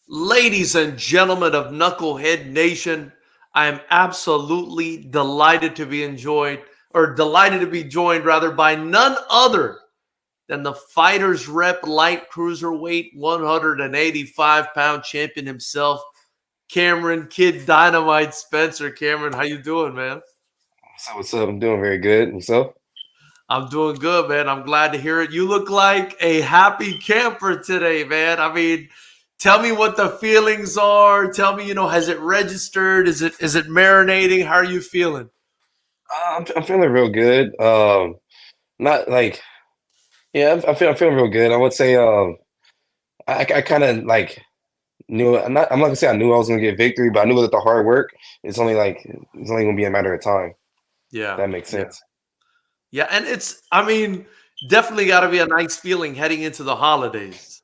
Ladies and gentlemen of Knucklehead Nation, I am absolutely delighted to be delighted to be joined rather by none other than the Fighters Rep Light Cruiserweight 185-pound champion himself, Cameron Kid Dynamite Spencer. Cameron, how you doing, man? What's up? I'm doing very good. Yourself? I'm doing good, man. I'm glad to hear it. You look like a happy camper today, man. I mean, tell me what the feelings are. Tell me, has it registered? Is it marinating? How are you feeling? I'm feeling real good. Not like yeah, I'm feeling real good. I would say I kind of like knew I'm not gonna say I knew I was gonna get victory, but I knew that the hard work it's only gonna be a matter of time. Yeah, That makes yeah, sense. yeah. And I mean, definitely got to be a nice feeling heading into the holidays.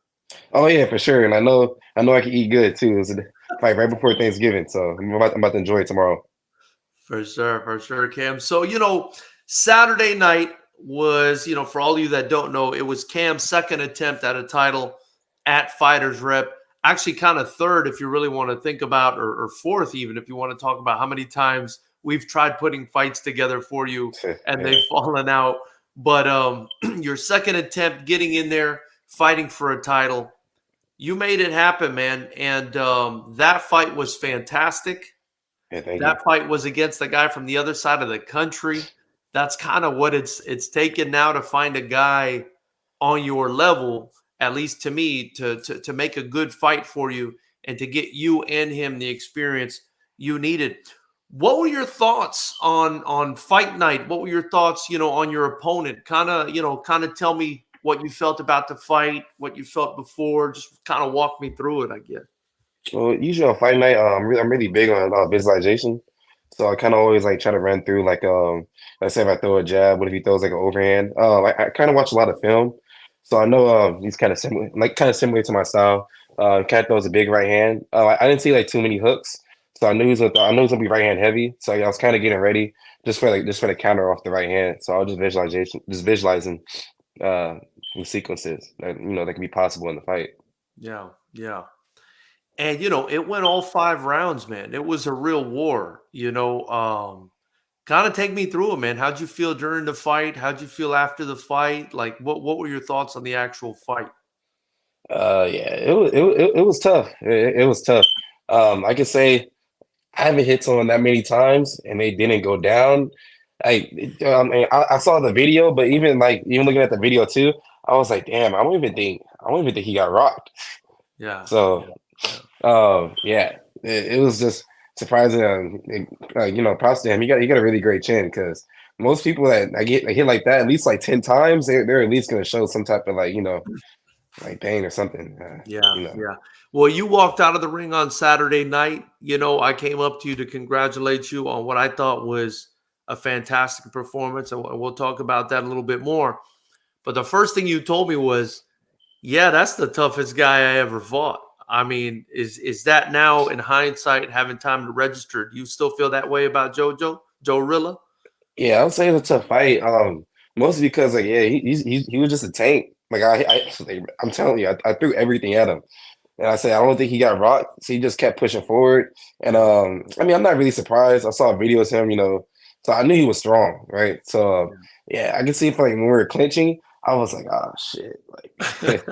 Oh yeah, for sure. And I know I can eat good too. It's a fight right before Thanksgiving, so I'm about to enjoy it tomorrow. For sure, Cam. So, Saturday night was, for all of you that don't know, it was Cam's second attempt at a title at Fighters Rep. Actually, kind of third, if you really want to think about, or fourth, even if you want to talk about how many times we've tried putting fights together for you and Yeah, they've fallen out. But your second attempt getting in there, fighting for a title, you made it happen, man. And that fight was fantastic. yeah. Thank you. That fight was against the guy from the other side of the country. That's kind of what it's taken now to find a guy on your level, at least to me, to make a good fight for you and to get you and him the experience you needed. What were your thoughts on fight night? What were your thoughts, on your opponent? Kind of tell me what you felt about the fight, what you felt before. Just kind of walk me through it, I guess. Well, usually on fight night, I'm really big on visualization. So I kind of always like try to run through like let's say if I throw a jab, what if he throws like an overhand? I kind of watch a lot of film, so I know he's kind of similar to my style. Kind of throws a big right hand. I didn't see like too many hooks, so I knew he was gonna be right hand heavy. So I was kind of getting ready just for the counter off the right hand. So I was just visualizing uh the sequences that that can be possible in the fight. Yeah, yeah. And it went all 5 rounds, man. It was a real war. Kind of take me through it, man. How'd you feel during the fight? How'd you feel after the fight? Like, what were your thoughts on the actual fight? Yeah, it was tough. It was tough. I could say I haven't hit someone that many times and they didn't go down. And I saw the video, but even looking at the video too, I was like, damn, I don't even think he got rocked. Yeah, So, yeah, yeah, yeah, it was just surprising. Props to him. He got a really great chin because most people that I get hit like that at least like 10 times, they're at least gonna show some type of like pain or something. yeah, yeah. Well, you walked out of the ring on Saturday night. I came up to you to congratulate you on what I thought was a fantastic performance, and we'll talk about that a little bit more. But the first thing you told me was, yeah, that's the toughest guy I ever fought. I mean, is that now in hindsight, having time to register? Do you still feel that way about Joe Rilla? Yeah, I would say it's a tough fight. Mostly because like yeah, he was just a tank. I'm telling you, I threw everything at him, and I said I don't think he got rocked. So he just kept pushing forward, and I mean I'm not really surprised. I saw videos of him, so I knew he was strong, right? So yeah, I can see if like when we were clinching, I was like, oh shit, like,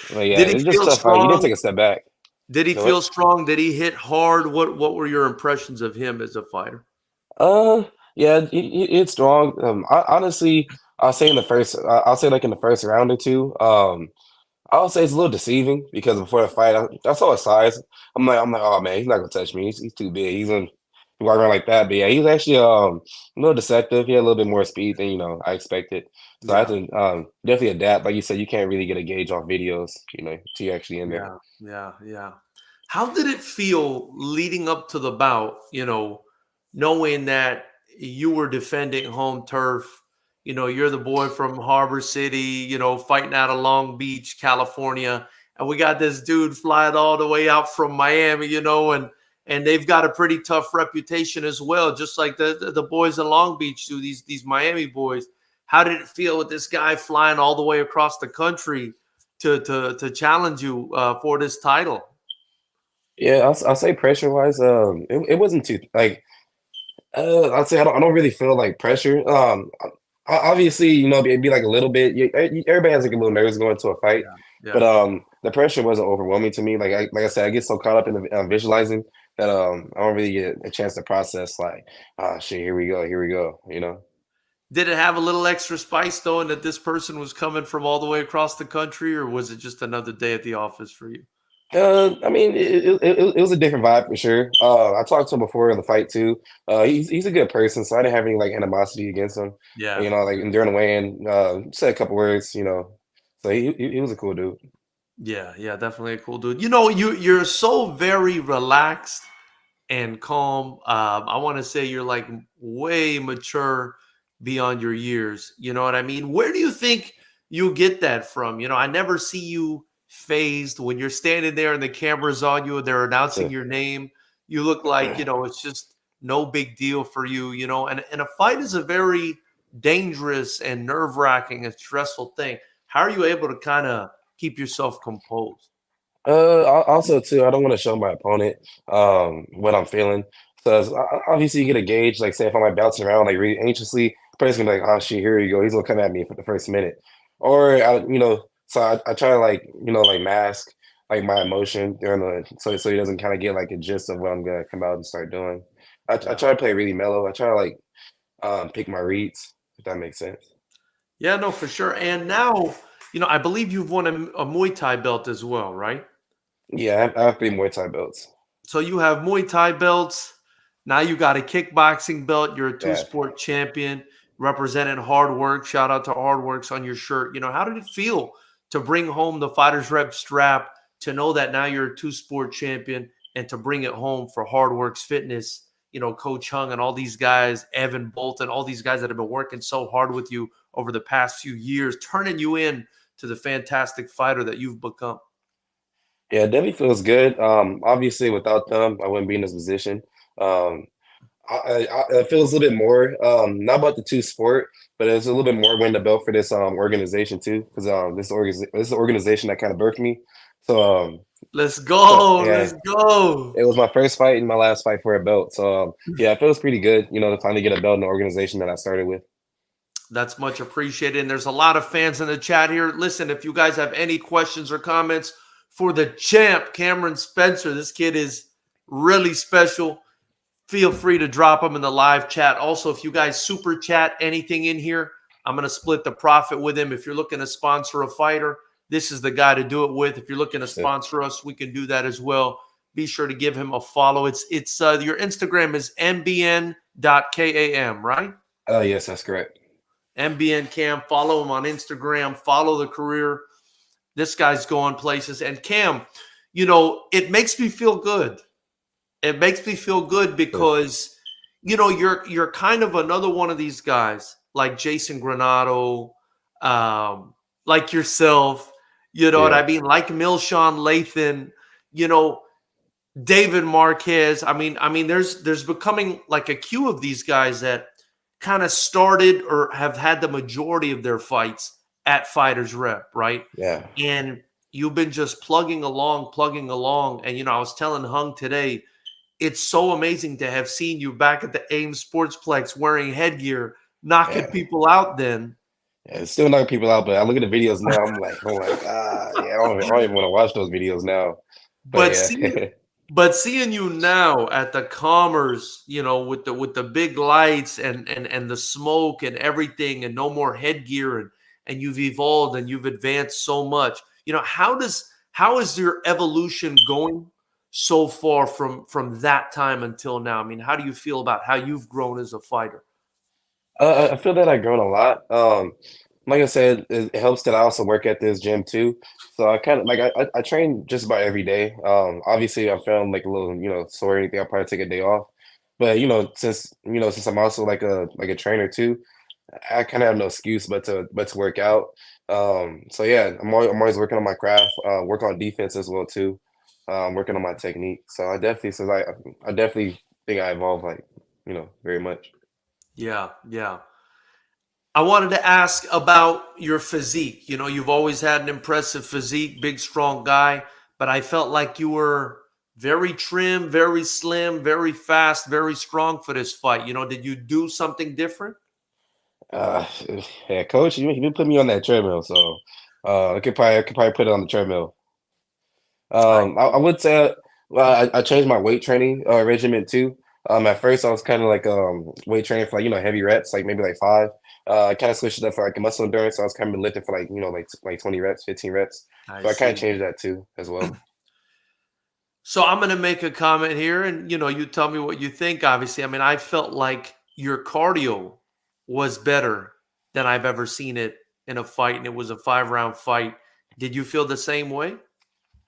but yeah, Did he it's just feel a tough fight. He didn't strong? take a step back. Did he So what? feel strong? Did he hit hard? What were your impressions of him as a fighter? Uh, yeah, it's strong. Honestly, I'll say like in the first round or two. I would say it's a little deceiving because before the fight, I saw his size. I'm like, oh man, he's not gonna touch me. He's too big. He's gonna walk around like that. But yeah, he's actually a little deceptive. He had a little bit more speed than I expected. So I have Yeah, to definitely adapt. Like you said, you can't really get a gauge off videos, till you're actually in there. yeah, yeah, yeah. How did it feel leading up to the bout? Knowing that you were defending home turf. You're the boy from Harbor City. Fighting out of Long Beach, California, and we got this dude flying all the way out from Miami. And they've got a pretty tough reputation as well, just like the boys in Long Beach do. These Miami boys. How did it feel with this guy flying all the way across the country to challenge you for this title? Yeah, I'll say pressure wise, it wasn't too like I'd say I don't really feel like pressure. Obviously, it'd be like a little bit. Everybody has like a little nerves going into a fight, Yeah, but yeah. the pressure wasn't overwhelming to me. Like I said, I get so caught up in the visualizing that I don't really get a chance to process like, ah, shit, here we go. Did it have a little extra spice knowing that this person was coming from all the way across the country, or was it just another day at the office for you? I mean, it was a different vibe for sure. I talked to him before the fight too. He's a good person, so I didn't have any like animosity against him. Yeah. Like during the weigh-in, said a couple words. So he was a cool dude. Yeah, yeah, definitely a cool dude. You're so very relaxed and calm. I want to say you're like way mature beyond your years. You know what I mean? Where do you think you get that from? I never see you phased when you're standing there and the camera's on you and they're announcing So, your name. You look like, it's just no big deal for you. And a fight is a very dangerous and nerve-wracking and stressful thing. How are you able to kind of keep yourself composed? Also too, I don't want to show my opponent what I'm feeling. So obviously you get a gauge, like say if I'm like bouncing around like really anxiously, the person's gonna be like, oh shit, here you go. He's gonna come at me for the first minute. Or so I try to like, like mask like my emotion during so he doesn't kind of get like a gist of what I'm gonna come out and start doing. I Yeah. try to play really mellow. I try to like pick my reads, if that makes sense. Yeah, no, for sure. And now, I believe you've won a Muay Thai belt as well, right? Yeah, I have 3 Muay Thai belts. So you have Muay Thai belts. Now you got a kickboxing belt. You're a two Yeah. sport champion representing Hard Work. Shout out to Hard Works on your shirt. How did it feel to bring home the Fighters Rep strap, to know that now you're a two sport champion, and to bring it home for Hard Works Fitness? Coach Hung and all these guys, Evan Bolton, all these guys that have been working so hard with you over the past few years, turning you in to the fantastic fighter that you've become. Yeah, it definitely feels good. Obviously, without them, I wouldn't be in this position. Um, it feels a little bit more, not about the two sport, but it's a little bit more winning the belt for this organization too, because this is the organization that kind of birthed me. So Let's go. yeah, Let's go. it was my first fight and my last fight for a belt. So yeah, it feels pretty good, to finally get a belt in the organization that I started with. That's much appreciated. And there's a lot of fans in the chat here. Listen, if you guys have any questions or comments for the champ, Cameron Spencer, this kid is really special. Feel free to drop them in the live chat. Also, if you guys super chat anything in here, I'm going to split the profit with him. If you're looking to sponsor a fighter, this is the guy to do it with. If you're looking to So, sponsor us, we can do that as well. Be sure to give him a follow. It's your Instagram is mbn.kam, right? yes, that's correct. MBN Cam. Follow him on Instagram. Follow the career. This guy's going places. And Cam, it makes me feel good. It makes me feel good So, because you're kind of another one of these guys like Jason Granado, like yourself. You know what yeah, I mean? Like Milshawn Lathan. You know, David Marquez. There's becoming like a queue of these guys that kind of started or have had the majority of their fights at Fighters Rep, right? yeah, And you've been just plugging along. And I was telling Hung today, it's so amazing to have seen you back at the Ames Sportsplex wearing headgear, knocking yeah. people out then. Yeah, it's still knocking people out, but I look at the videos now. I'm like, oh my god, yeah, I don't even want to watch those videos now. But But yeah, seeing but seeing you now at the Commerce, with the big lights and the smoke and everything, and no more headgear, and you've evolved and you've advanced so much. How is your evolution going so far from that time until now? I mean, how do you feel about how you've grown as a fighter? I feel that I've grown a lot. Like I said, it helps that I also work at this gym too. So I kind of like I train just about every day. Obviously, I'm feeling like a little sore or anything. I'll probably take a day off. But since I'm also like a trainer too, I kind of have no excuse but to work out. So yeah, I'm always working on my craft, work on defense as well too, working on my technique. So I definitely think I evolved like very much. Yeah, yeah. I wanted to ask about your physique. You've always had an impressive physique, big, strong guy, but I felt like you were Very trim, very slim, very fast, very strong for this fight. Did you do something different? Uh, yeah, coach, you been putting me on that treadmill, so I could probably put it on the treadmill. I I would say I changed my weight training regimen too. At first I was kind of like weight training for like heavy reps, like maybe like five. I kind of switched it up for like muscle endurance. So I was kind of lifting for like like 20 reps, 15 reps. I So I kind of see. changed that too as well. So I'm going to make a comment here, and you tell me what you think. Obviously, I mean, I felt like your cardio was better than I've ever seen it in a fight, and it was a 5-round fight. Did you feel the same way?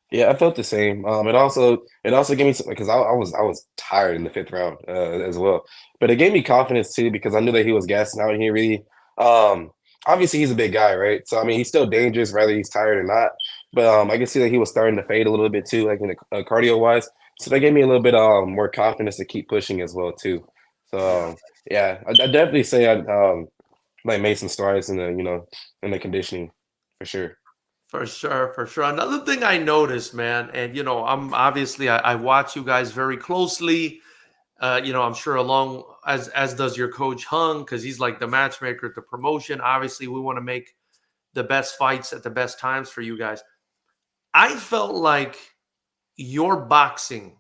Yeah, I felt the same. It also gave me because I was tired in the fifth round as well, but it gave me confidence too because I knew that he was gassing out and he really um obviously he's a big guy, right? So I mean he's still dangerous whether he's tired or not. But I can see that he was starting to fade a little bit too, like in the cardio wise. So that gave me a little bit more confidence to keep pushing as well too. So Yeah. yeah, I definitely say I like made some strides in the in the conditioning for sure. For sure, for sure. Another thing I noticed, man, and I'm obviously I watch you guys very closely. I'm sure along as does your coach Hung, because he's like the matchmaker at the promotion. Obviously, we want to make the best fights at the best times for you guys. I felt like your boxing,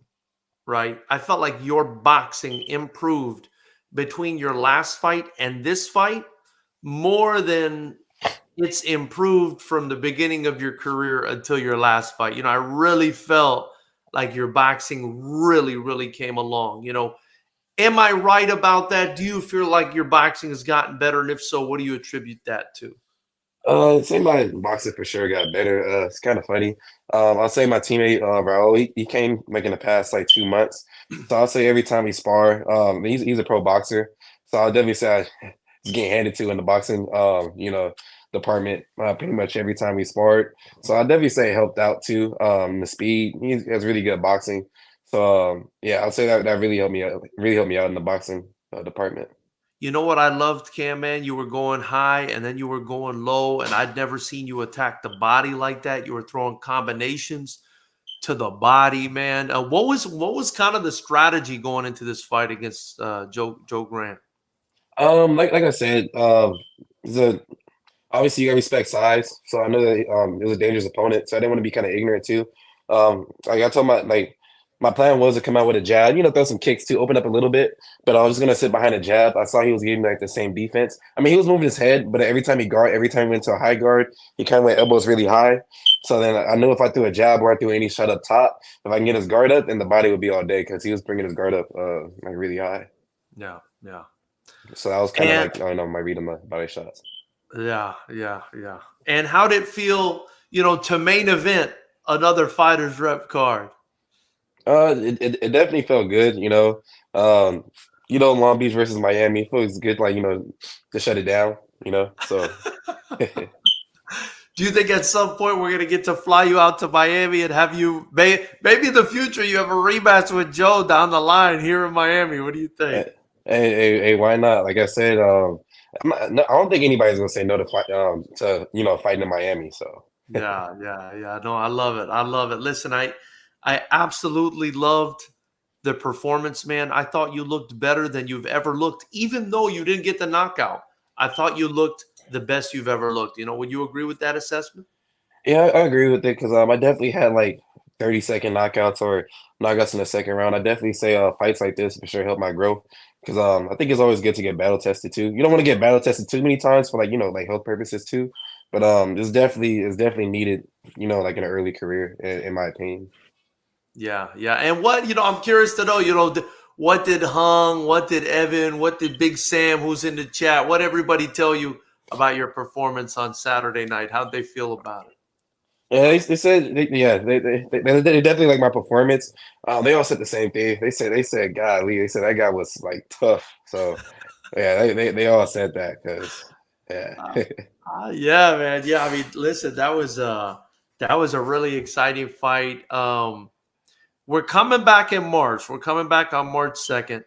right? I felt like your boxing improved between your last fight and this fight more than it's improved from the beginning of your career until your last fight. I really felt like your boxing really, really came along. Am I right about that? Do you feel like your boxing has gotten better? And if so, what do you attribute that to? Say my boxing for sure got better. It's kind of funny. I'll say my teammate Raul, he came like in the past like 2 months. So I'll say every time we spar, he's a pro boxer. So I'll definitely say he's getting handed to in the boxing department pretty much every time we sparred. So I'll definitely say it helped out too. The speed, he has really good boxing. So yeah, I'll say that really helped me out in the boxing department. You know what I loved, Cam, man? You were going high and then you were going low, and I'd never seen you attack the body like that. You were throwing combinations to the body, man. What was kind of the strategy going into this fight against Joe Grant? Like I said, the obviously you gotta respect size. So I know that it was a dangerous opponent, so I didn't want to be kind of ignorant too. Like I told my plan was to come out with a jab, throw some kicks to open up a little bit, but I was just gonna sit behind a jab. I saw he was giving like the same defense. I mean, he was moving his head, but every time he went to a high guard, he kind of went elbows really high. So then I knew if I threw a jab or I threw any shot up top, if I can get his guard up, then the body would be all day because he was bringing his guard up like really high. Yeah, yeah. So that was kind of And like my read on the body shots. yeah, yeah, yeah. And how did it feel, to main event another fighters rep card? It definitely felt good, Long Beach versus Miami. It feels good, like, to shut it down. So Do you think at some point we're gonna get to fly you out to Miami and have you maybe in the future you have a rematch with Joe down the line here in Miami? What do you think? hey, why not? Like I said, no, I don't think anybody's gonna say no to fight, fighting in Miami. So Yeah, yeah, yeah. No, I love it. I love it. Listen, I absolutely loved the performance, man. I thought you looked better than you've ever looked, even though you didn't get the knockout. I thought you looked the best you've ever looked. Would you agree with that assessment? yeah, I agree with it because I definitely had like 30-second knockouts or knockouts in the second round. I definitely say fights like this for sure help my growth because I think it's always good to get battle tested too. You don't want to get battle tested too many times for like like health purposes too. But it's definitely needed, like in an early career, in my opinion. Yeah, yeah. And I'm curious to know, what did Hung, what did Evan, what did Big Sam, who's in the chat, what everybody tell you about your performance on Saturday night? How'd they feel about it? Yeah, they said yeah they definitely like my performance. They all said the same thing. They said golly, they said that guy was like tough. So yeah, they all said that because yeah. Yeah, man. Yeah, I mean, listen, that was a really exciting fight. We're coming back in March. We're coming back on March 2nd.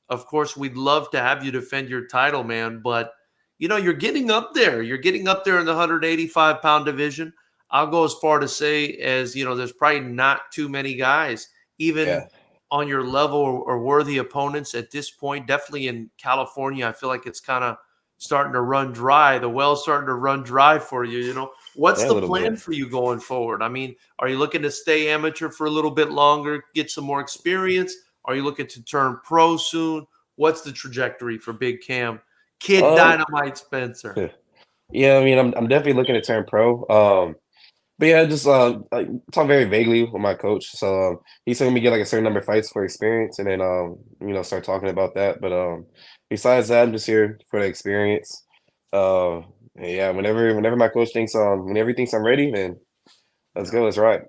Of course, we'd love to have you defend your title, man, but you're getting up there. You're getting up there in the 185-pound division. I'll go as far to say as, there's probably not too many guys even Yeah. on your level or worthy opponents at this point? Definitely in California, I feel like it's kind of starting to run dry. The well's starting to run dry for you. What's Yeah, a the little plan bit. for you going forward? I mean, are you looking to stay amateur for a little bit longer, get some more experience? Are you looking to turn pro soon? What's the trajectory for Big Cam, Kid Um, Dynamite Spencer? yeah, I mean, I'm definitely looking to turn pro. But yeah, just like talk very vaguely with my coach. So he said me get like a certain number of fights for experience, and then start talking about that. But besides that, I'm just here for the experience. And yeah, whenever my coach thinks whenever he thinks I'm ready, then let's Yeah. go, let's ride.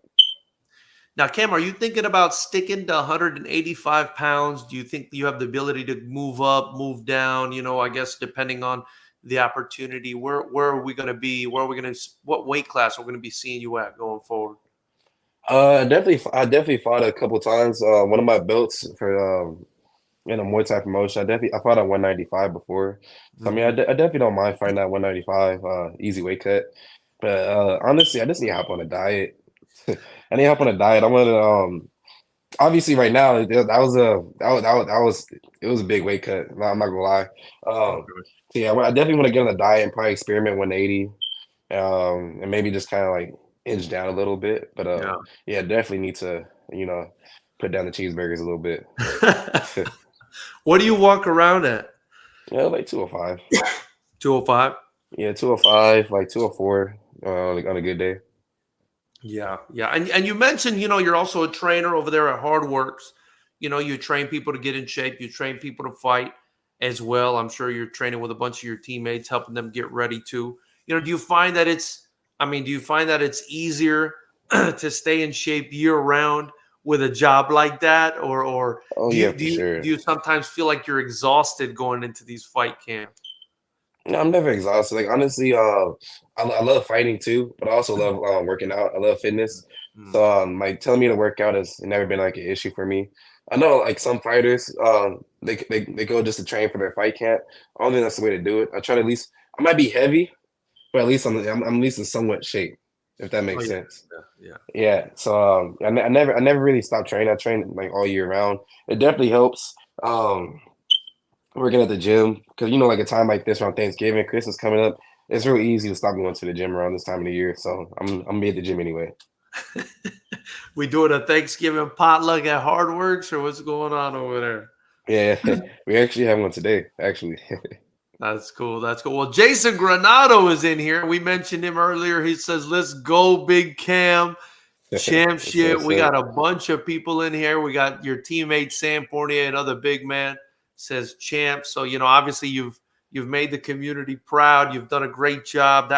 Now, Cam, are you thinking about sticking to 185 pounds? Do you think you have the ability to move up, move down? I guess depending on the opportunity, where are we going to be? Where are we going to? What weight class are we going to be seeing you at going forward? I definitely fought a couple times. One of my belts for in a Muay Thai promotion, I fought at 195 before. So I mean, Hmm. I definitely don't mind fighting at 195, easy weight cut. But honestly, I just need to hop on a diet. I need to hop on a diet. I want to obviously right now that was it was a big weight cut. I'm not gonna lie. Okay. So yeah, I definitely want to get on a diet and probably experiment 180, and maybe just kind of like inch down a little bit. But Yeah. yeah, definitely need to put down the cheeseburgers a little bit. What do you walk around at? Yeah, like 205. 205. Yeah, 205, like 204, like on a good day. Yeah, yeah. And you mentioned, you're also a trainer over there at Hardworks. You train people to get in shape, you train people to fight as well. I'm sure you're training with a bunch of your teammates, helping them get ready too. Do you find that it's easier to stay in shape year round with a job like that? Or Oh do yeah, you do for you sure. do you sometimes feel like you're exhausted going into these fight camps? No, I'm never exhausted. Like honestly, I love fighting too, but I also love working out. I love fitness. Mm. So like telling me to work out has never been like an issue for me. I know like some fighters, they go just to train for their fight camp. I don't think that's the way to do it. I try to at least I might be heavy, but at least I'm at least in somewhat shape, if that Oh makes yeah. sense. Yeah. Yeah. Yeah. So I never really stopped training. I train like all year round. It definitely helps. Working at the gym because like a time like this around Thanksgiving, Christmas coming up, it's real easy to stop going to the gym around this time of the year. So I'm gonna be at the gym anyway. We doing a Thanksgiving potluck at Hardworks, or what's going on over there? Yeah, we actually have one today. Actually, That's cool. That's cool. Well, Jason Granado is in here. We mentioned him earlier. He says, "Let's go, Big Cam champ that's shit." what's We up. got a bunch of people in here. We got your teammate Sam Fournier, another big man, says champ. So obviously you've made the community proud. You've done a great job.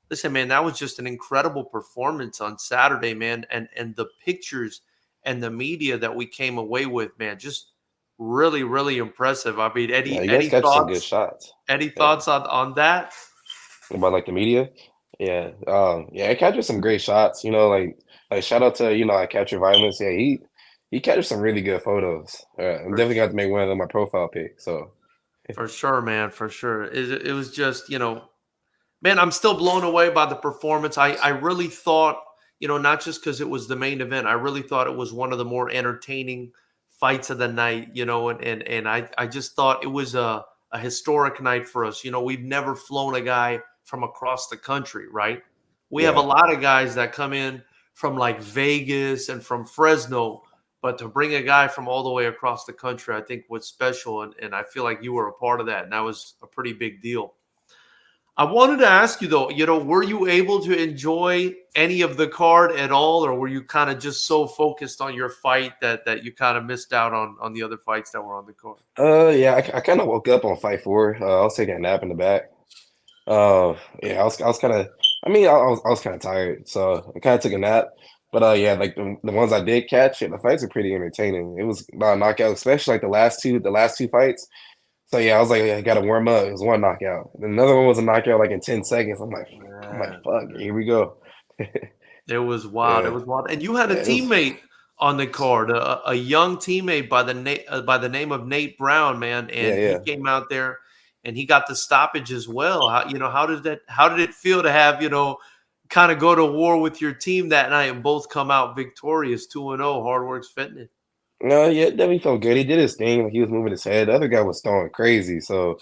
Listen, man. That was just an incredible performance on Saturday, man. And the pictures and the media that we came away with, man, just really, really impressive. I mean, Yeah, any you guys any catch some good thoughts? shots. Any Yeah, thoughts on that? about like the media. Yeah, yeah, I captured some great shots. Like shout out to I capture violence. Yeah, he captured some really good photos. I'm For definitely got to make one of them my profile pic. So for sure, man, for sure. It was just, man, I'm still blown away by the performance. I really thought, not just because it was the main event, I really thought it was one of the more entertaining fights of the night, and I just thought it was a historic night for us. We've never flown a guy from across the country, right? We have a yeah, lot of guys that come in from like Vegas and from Fresno, but to bring a guy from all the way across the country, I think was special. And I feel like you were a part of that. And that was a pretty big deal. I wanted to ask you though, were you able to enjoy any of the card at all, or were you kind of just so focused on your fight that you kind of missed out on the other fights that were on the card? yeah, I kind of woke up on fight four. I was taking a nap in the back. Yeah, I was kind of. I mean, I was kind of tired, so I kind of took a nap. But yeah, like the ones I did catch, the fights are pretty entertaining. It was not a knockout, especially like the last two fights. So yeah, I was like, I got to warm up. It was one knockout. Another one was a knockout like in 10 seconds. I'm like, Man, fuck, here we go. it was wild. It Yeah, was wild. And you had a yeah, it was. teammate on the card, a young teammate by the name of Nate Brown, man, Yeah, and he yeah. came out there and he got the stoppage as well. How did it feel to have kind of go to war with your team that night and both come out victorious, 2-0. Hard Works Fitness. No, yeah, it definitely felt good. He did his thing. Like, he was moving his head. The other guy was throwing crazy. So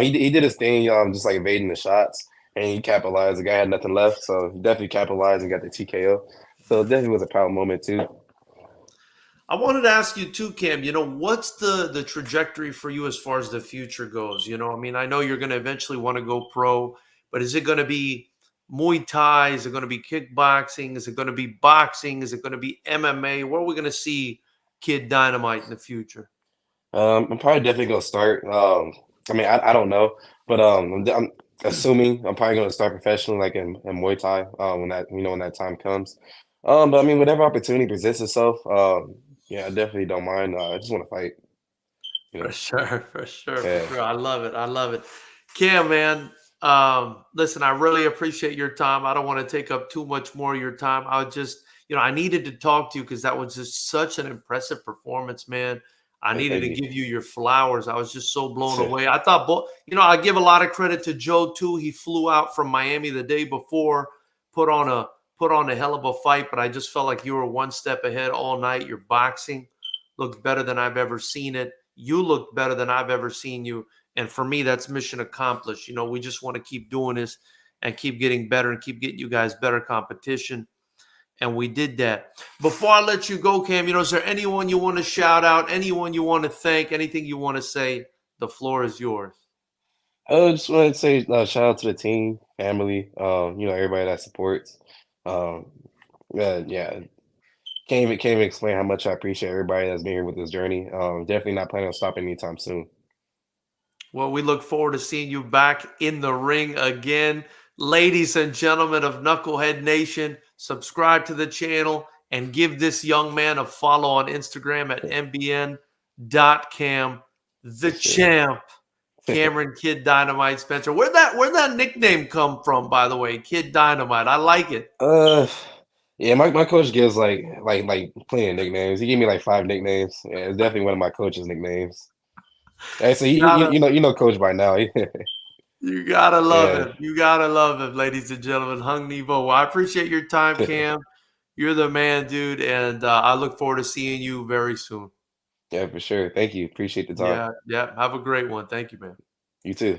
he did his thing, just like evading the shots, and he capitalized. The guy had nothing left, so he definitely capitalized and got the TKO. So it definitely was a proud moment too. I wanted to ask you too, Cam. What's the trajectory for you as far as the future goes? I mean, I know you're going to eventually want to go pro, but is it going to be Muay Thai? Is it going to be kickboxing? Is it going to be boxing? Is it going to be MMA? Where are we going to see Kid Dynamite in the future? I'm probably definitely gonna start. I mean, I don't know, but I'm assuming I'm probably gonna start professionally, like in Muay Thai, when that time comes. But I mean, whatever opportunity presents itself, yeah, I definitely don't mind. I just want to fight, you For know. sure, for sure, for Yeah, sure. I love it. I love it. Cam, man, listen, I really appreciate your time. I don't want to take up too much more of your time. I just, I needed to talk to you because that was just such an impressive performance, man. I yeah, needed thank to you. give you your flowers. I was just so blown away. I thought, I give a lot of credit to Joe too. He flew out from Miami the day before, put on a put on a hell of a fight, but I just felt like you were one step ahead all night. Your boxing looked better than I've ever seen it. You looked better than I've ever seen you. And for me, that's mission accomplished. We just want to keep doing this and keep getting better and keep getting you guys better competition. And we did that. Before I let you go, Cam, is there anyone you want to shout out, anyone you want to thank, anything you want to say? The floor is yours. I just wanted to say shout out to the team, family, everybody that supports. Um, yeah, can't even explain how much I appreciate everybody that's been here with this journey. Definitely not planning on stopping anytime soon. Well, we look forward to seeing you back in the ring again. Ladies and gentlemen of Knucklehead Nation, subscribe to the channel and give this young man a follow on Instagram at mbn.cam. The For sure. champ, Cameron Kid Dynamite Spencer. Where'd that nickname come from, by the way? Kid Dynamite. I like it. Uh, yeah, my coach gives like plenty of nicknames. He gave me like 5 nicknames. Yeah, it's definitely one of my coach's nicknames. Hey, so Gotta you know coach by now. You gotta love Yeah, him. You gotta love him, ladies and gentlemen. Hung Nevo. Well, I appreciate your time, Cam. You're the man, dude, and I look forward to seeing you very soon. yeah, for sure. Thank you. Appreciate the time. Yeah, yeah. Have a great one. Thank you, man. You too.